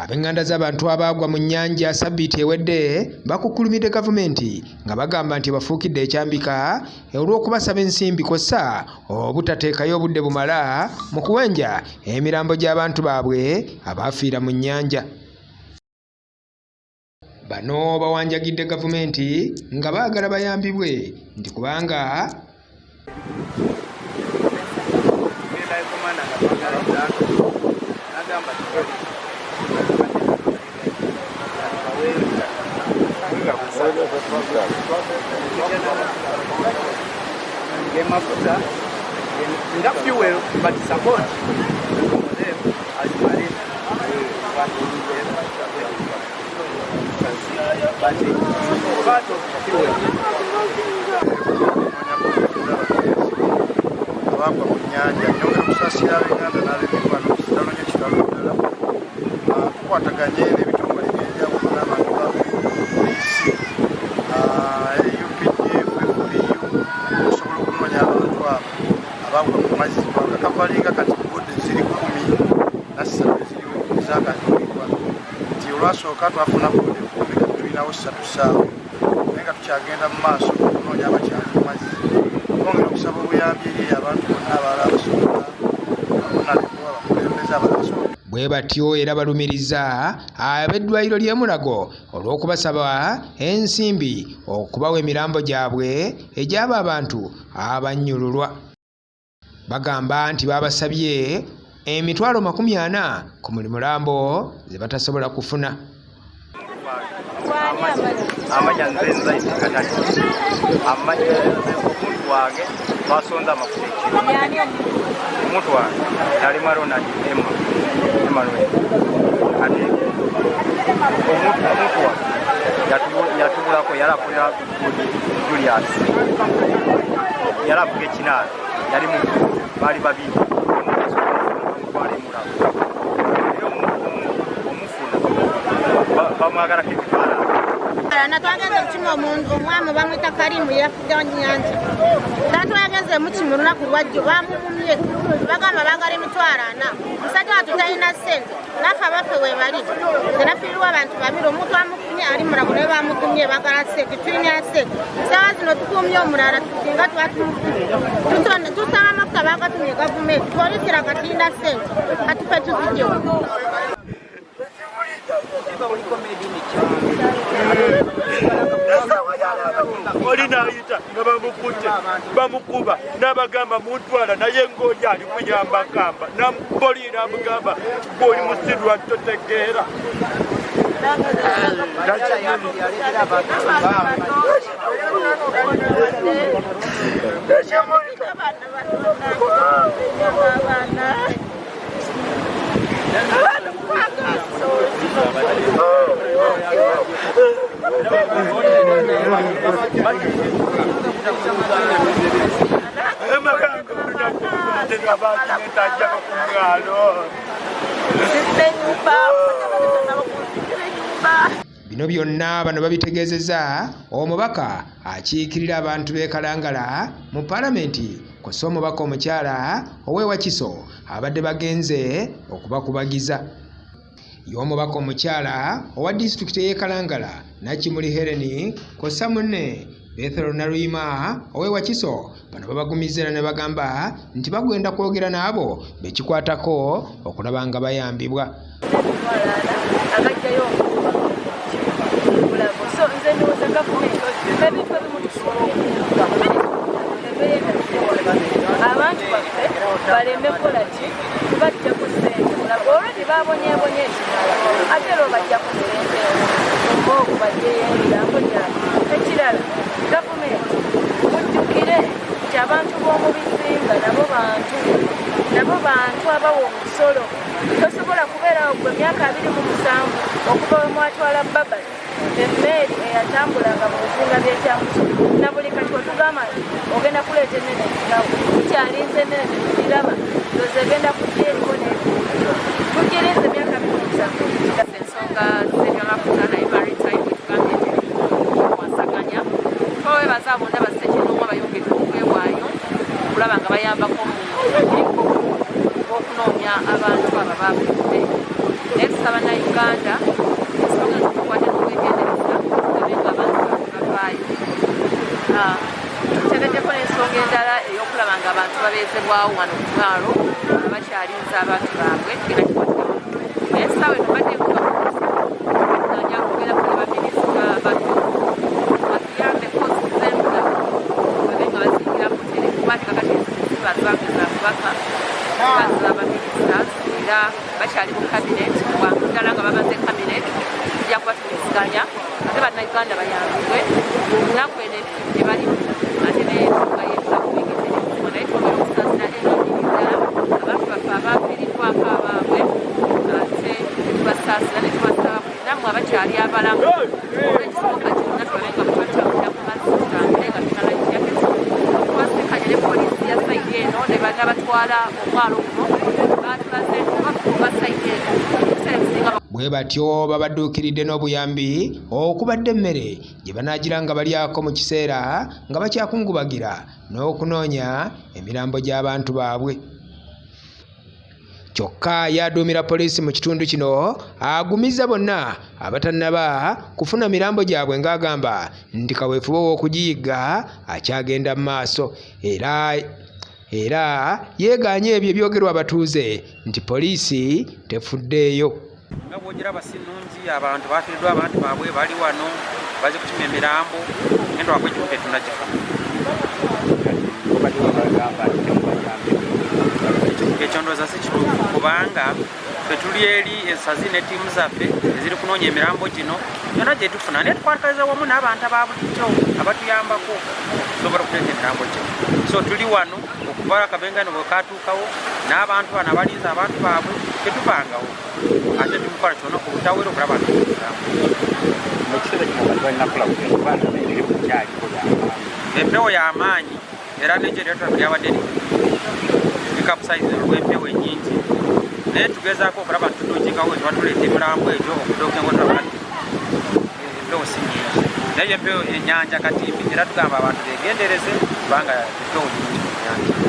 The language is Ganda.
Ab'enganda z'abantu abaagwa mu nnyanja ssabbiiti ewedde bakukkulumidde gavumenti nga bagamba nti bafuukidde ekyambika olw'okubasaba ensimbi kw'ossa obutateekayo obudde bumala mu kuwenja emirambo gy'abantu baabwe abaafiira mu nnyanja. Bano bawanjagidde gavumenti nga baagala bayambibwe nti kubanga fuel, but support abagwa mu nnyanja nyongera okusaasira ab'enganda n'ab'emikwano ku kitalo ky'ekitalo ddala tukwataganye n'ebitongole by'enjawulo n'abantu ba poliisi UPDF, FBU okusobola okunoonya abantu abo abagwa mu mazzi kubanga kavalinga kati budde ziri 13 eziriwo ezaakanjulibwa nti olwasooka twafuna budde 10 kati tulinawo 3 ssaawa naye nga tukyagenda mu maaso okunoonya abakyali mu mazzi twongera okusaba obuyambi eri abantu bonna abalala abasobola bonna bekuba bakulembeze abasobola. Bwe batyo era balumiriza ab'eddwaliro ly'e Mulago olw'okubasaba ensimbi okubawa emirambo gyabwe egy'abo abantu abannyululwa. Bagamba nti babasabye emitwalo 40 ku buli mulambo ze batasobola kufuna. Amanya nzenza isikataki amanya omuntu wange twasonda amafuta omuntu wange yali Ronald Emmanuel ate omuntu wange yatubulako yalakulira Julius yalavuga ekinaala yali mu baali babiri omufuna bamwagalako ebifaananyi natwageze mukima omwami bamwita Karimu yafudde nnyanja tatwageze mukimu lunaku lwajjo bamugumye bagamba bagala emitwalo 4 musajja watu talina ssente nafe abaffe webali tenafiirwa abantu babiri omuntu amukumye ali Mulago naye bamugumye bagala ssente tulina ssente saawa zino tukumye omulala tusinga tuba tusaba amafuta bagatumye gavumenti polisira katinda ssente katufe tuzijjo. Olinayita nga bamukutte bamukuba n'abagamba muntwala naye ng'oli ali kuyamba kamba namupolina amugamba gw'oli musirwa totegeera. Bino byonna bano babitegeezezza omubaka akiikirira abantu b'e Kalangala mu Paalamenti kw'ossa omubaka omukyala ow'e Wakiso abadde bagenze okubakubagiza. Y'omubaka omukyala owa disitulikiti y'e Kalangala Nakimuli Helen kw'ossa munne Bethel Naluyima ow'e Wakiso bano babagumizira ne bagamba nti bagenda kwogera n'abo bekikwatako okulaba nga bayambibwa. Abantu baffe baleme kukola ki tubajjako ssente Mulago olwedde babonyeebonye ekirala ate era obajja ku mirembe oba okubajjayo emirambo gyabwe. Ekirala gavumenti mujjukire nti abantu b'omu bizinga nabo bantu abawa omusolo. Tosobola kubeerawo gwe emyaka 27 okuva we mwatwala Babas emmeeri eyatambulanga mu bizinga by'ekyamuso na buli kati wetugamba nti ogenda kuleeta ennene ekirawo tukyalinze ennene tetugiraba ndoza egenda kujja eriko n'ebintu tugirinze emyaka 27. Ensonga z'ebyamafuta naye maritime tugambye nti wasaganya twebaza bonna bassekirungu abayongedde okwewaayo okulaba nga bayambako mu okunoonya abantu abo baafudde naye tusaba Nauganda ensonga zitukwate n'obwegendereza tulabe nga abantu bavaayo. Tutegeddeko n'ensonga endala ey'okulaba nga abantu babeezebwawo wano ku mwalo nga bakyalinza abantu baabwe tugenda kikwatiramu. Naye essaawa eno badde nanya kubeera kuli baminisita batuyambeko zizembula babe nga bazingira mu tere kubati kakati bazangiza abubaka baza baminisita era bakyali mu kabineti bwangu ddala nga bamaze kabineti tujja kuba tuwuliziganya ate bannayuganda bayambibwe lunaku eno gye balimu ate n'ensonga y'ebulakubigeterezibwa naye twogera okusaasira ennyingirizala abantu baffe abaafiiriddwako abaabwe ate tubasaasira ne tubasaba buli nammwe abakyali abalamu olw'ekisoboka kyonna tulabe nga mubatambulira ku mazzi tutambule nga tunala jaketi twasikanye ne poliisi ya sayidi eno ne bana batwala omwalo guno batulaze okuba sayidi eno ebiseera ebisinga bwe batyo babadduukiridde n'obuyambi okubadde emmere gye banaagira nga balyako mu kiseera nga bakyakungubagira n'okunoonya emirambo gy'abantu baabwe. Kyokka yaduumira poliisi mu kitundu kino agumizza bonna abatannaba kufuna mirambo gyabwe ng'agamba nti kaweefube w'okugiyigga akyagenda mu maaso era yeegaanye ebyo ebyogerwa abatuuze nti poliisi tefuddeeyo. nga bwogiraba si nnungi, abantu bafiiriddwa abantu baabwe bali wano baze kukima emirambo ngendo wakwe ekimu tetunagifuna. Ekyo ndowooza si kituufu kubanga ffe tuli eri ensazi ne ttiimu zaffe eziri kunoonya emirambo gino yonna gye tufuna naye tukwatagaliza wamu n'abantu ababulijjo abatuyambako okusobola okuteeka emirambo gino. So tuli wano okuva akabengano bwe katuukawo n'abantu bano abalinza abantu baabwe tetuvangawo ate tukukola kyonna ku butawera okulaba nti emirambo empewo y'amaanyi era n'ejenereto lyabadde likapusayizi olw'empewo ennyingi naye tugezaako okulaba nti tutuukikawo etuba tuleeta emirambo egyo okudookengo tulaba nti empewo si nyingi naye empewo ennyanja katimbi era tugamba abantu beegendereze kubanga empewo nyingi mu nnyanja.